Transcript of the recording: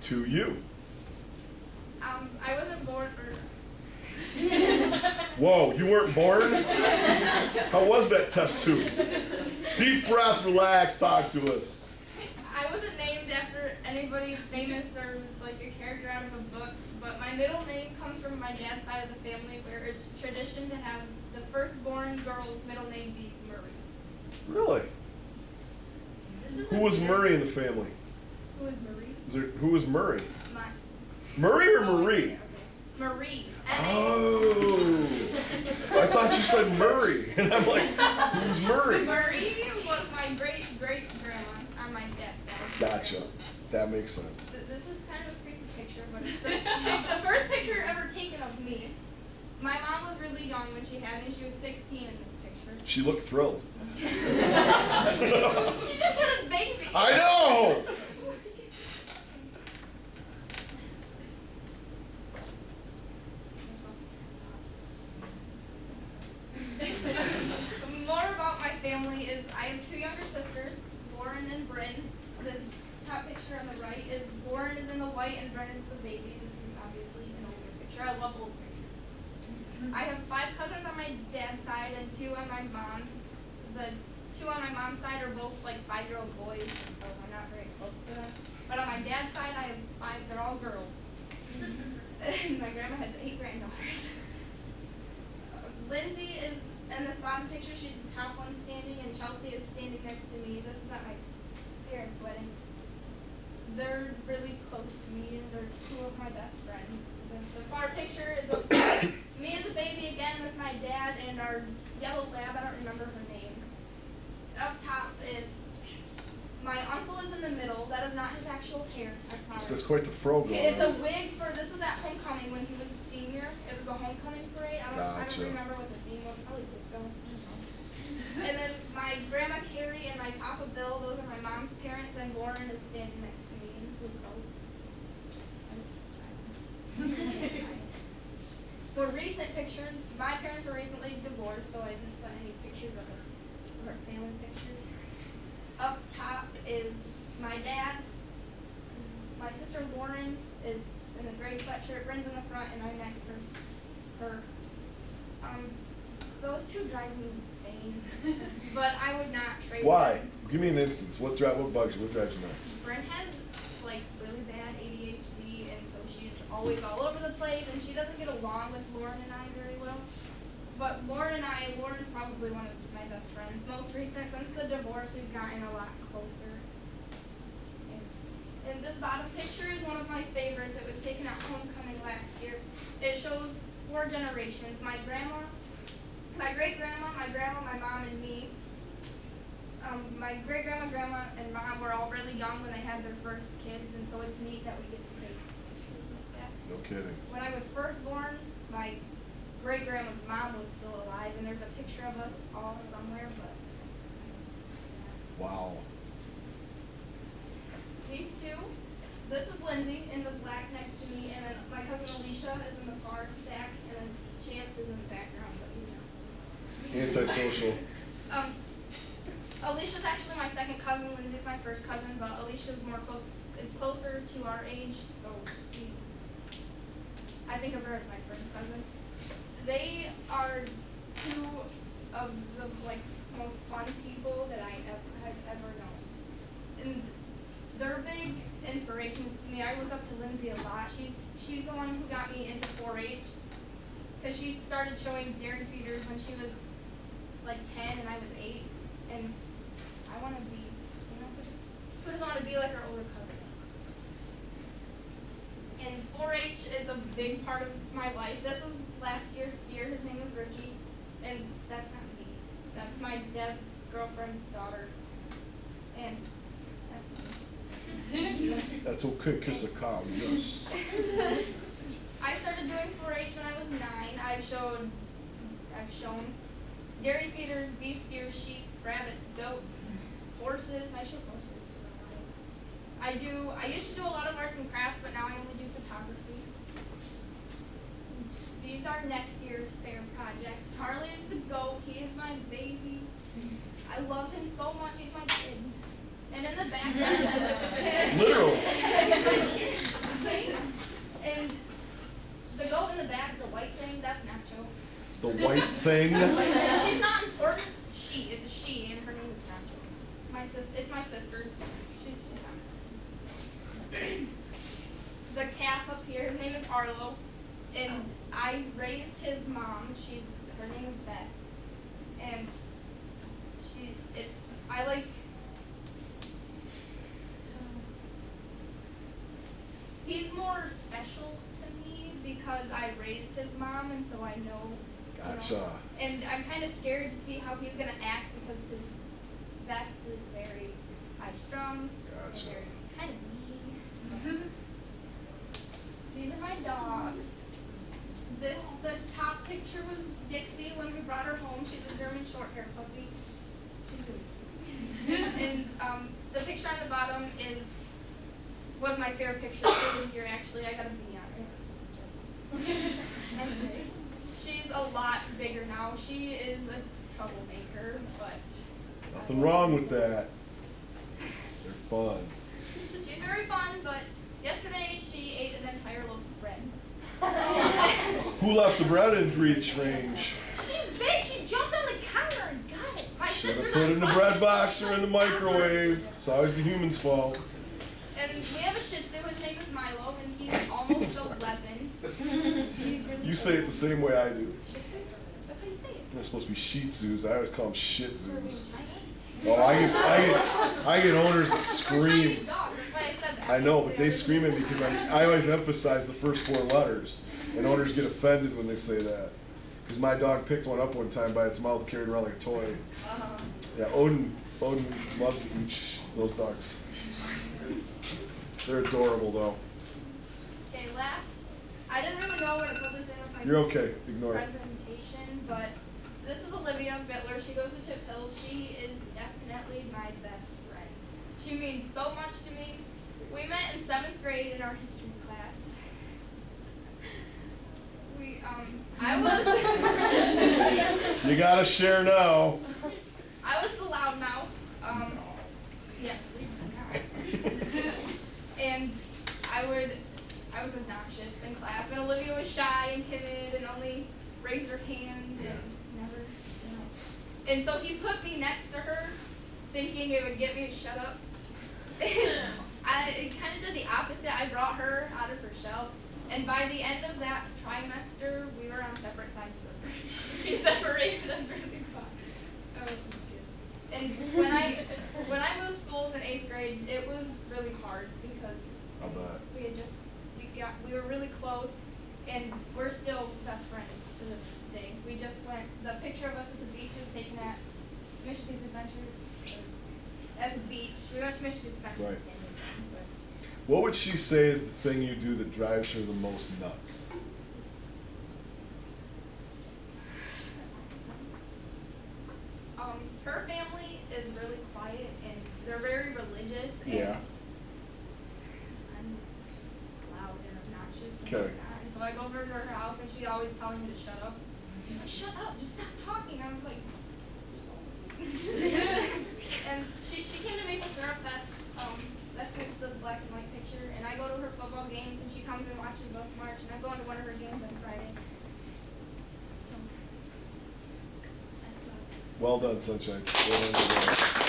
to you. I wasn't born, Whoa, you weren't born? How was that test tube? Deep breath, relax, talk to us. I wasn't named after anybody famous or like a character out of a book, but my middle name comes from my dad's side of the family, where it's tradition to have the firstborn girl's middle name be Murray. Really? Who was Murray in the family? Who was Marie? Who was Murray? My, Murray or Marie? okay. Marie. Oh, I thought you said Murray, and I'm like, who's Murray? Marie was my great-great-grandma on my dad's side. Gotcha. That makes sense. This is kind of a creepy picture, but it's the first picture ever taken of me. My mom was really young when she had me. She was 16 in this picture. She looked thrilled. She just had a baby. I know! More about my family is I have two younger sisters, Lauren and Bryn. This top picture on the right is Lauren is in the white and Bryn is the baby. This is obviously an older picture. I love old pictures. I have 5 cousins on my dad's side and 2 on my mom's. The 2 on my mom's side are both like 5-year-old boys, so I'm not very close to them. But on my dad's side, I have 5. They're all girls. My grandma has 8 granddaughters. Lindsay is in this bottom picture. She's the top one standing, and Chelsea is standing next to me. This is at my parents' wedding. They're really close to me, and they're 2 of my best friends. The far picture is of me as a baby again with my dad and our yellow lab. I don't remember her name. Up top is my uncle is in the middle. That is not his actual hair, I promise. That's quite the fro going It's a on. wig for, this is at homecoming when he was a senior. It was the homecoming parade. I Gotcha. don't remember what the theme was. Probably disco. And then my grandma Carrie and my papa Bill, those are my mom's parents, and Lauren is standing next to me in blue coat. For recent pictures, my parents were recently divorced, so I didn't put any pictures of us, of our family pictures. Up top is my dad. My sister Lauren is in a gray sweatshirt. Bryn's in the front, and I'm next to her. Those 2 drive me insane, but I would not trade Why? them. Give me an instance. What bugs you? What drives you nuts? Bryn has like really bad ADHD, and so she's always all over the place, and she doesn't get along with Lauren and I very well. But Lauren's probably one of my best friends. Most recent, since the divorce, we've gotten a lot closer. And this bottom picture is one of my favorites. It was taken at homecoming last year. It shows 4 generations. My grandma, my great-grandma, my grandma, my mom, and me. My great-grandma, grandma, and mom were all really young when they had their first kids, and so it's neat that we get to take pictures like that. No kidding. When I was first born, my great-grandma's mom was still alive, and there's a picture of us all somewhere, but Wow. these 2, this is Lindsay in the black next to me, and then my cousin Alicia is in the far back, and then Chance is in the background, but he's not. Antisocial. Alicia's actually my second cousin. Lindsay's my first cousin, but Alicia's is closer to our age, so I think of her as my first cousin. They are 2 of the most fun people that I have ever known, and they're big inspirations to me. I look up to Lindsay a lot. She's the one who got me into 4-H, because she started showing dairy feeders when she was like 10 and I was 8, and I want to be, who doesn't want to be like her older cousin? And 4-H is a big part of my life. This was last year's steer. His name is Ricky, and that's not me. That's my dad's girlfriend's daughter, and that's me. That's okay. Kiss a cow. Yes. I started doing 4-H when I was 9. I've shown dairy feeders, beef steers, sheep, rabbits, goats, horses. I show horses. I used to do a lot of arts and crafts, but now I only do photography. These are next year's fair projects. Charlie is the goat. He is my baby. I love him so much. He's my kid. And in the background, Literal. thing. She's not important. It's a she, and her name is Nacho. It's my sister's. She's not. The calf up here, his name is Arlo, and I raised his mom. Her name is Bess, and I like. He's more special to me because I raised his mom, and so I know. Gotcha. And I'm kind of scared to see how he's gonna act because his Bess is very high-strung. Gotcha. And very kind of mean. These are my dogs. The top picture was Dixie when we brought her home. She's a German Shorthair puppy. She's really cute. And the picture on the bottom was my favorite picture for this year. Actually, I got a B on it. Anyway, she's a lot bigger now. She is a troublemaker, but Nothing wrong with that. They're fun. she's very fun. But yesterday she ate an entire loaf of bread. Who left the bread in reach range? She's big. She jumped on the counter and got it. My Should have sister's put it on in the crutches, bread so box she or in the couldn't stop her. microwave. It's always the human's fault. And we have a Shih Tzu. His name is Milo, and he's almost 11. He's really You say it the same way I do. Shih Tzu? That's how you say it. They're supposed to be Shih Tzus. I always call them Shih We're in Tzus. China. Oh, I get owners that We're Chinese scream. dogs. That's why I said that. I know, but they scream it because I always emphasize the first 4 letters, and owners get offended when they say that. Because my dog picked one up one time by its mouth, carried around like a toy. Yeah, Odin loves to eat those dogs. They're adorable though. Okay, last. I didn't really know where to put this in with my You're okay. Ignore it. presentation, but this is Olivia Bittler. She goes to Chip Hill. She is definitely my best friend. She means so much to me. We met in 7th grade in our history class. I was You gotta share now. I was the loudmouth. Yeah, and I was obnoxious in class, and Olivia was shy and timid and only raised her hand and never, And so he put me next to her, thinking it would get me to shut up. I kind of did the opposite. I brought her out of her shell, and by the end of that trimester, we were on separate sides of the room. He separated us really far. Oh, it was good. And when I moved schools in 8th grade, it was really hard because I'll bet. we were really close, and we're still best friends to this day. We just went. The picture of us at the beach was taken at Michigan's Adventure. At the beach, we went to Michigan's Adventure. Right. The same weekend, but What would she say is the thing you do that drives her the most nuts? her family is really quiet and they're very religious. And Yeah. I'm loud and obnoxious and Okay. whatnot. And so I go over to her house and she's always telling me to shut up. She's like, shut up, just stop talking. I was like, and she came to Maple Syrup Fest. That's like the black and white picture. And I go to her football games and she comes and watches us march. And I'm going to one of her games on Friday. So that's about it. Well done, Sunshine. Well done.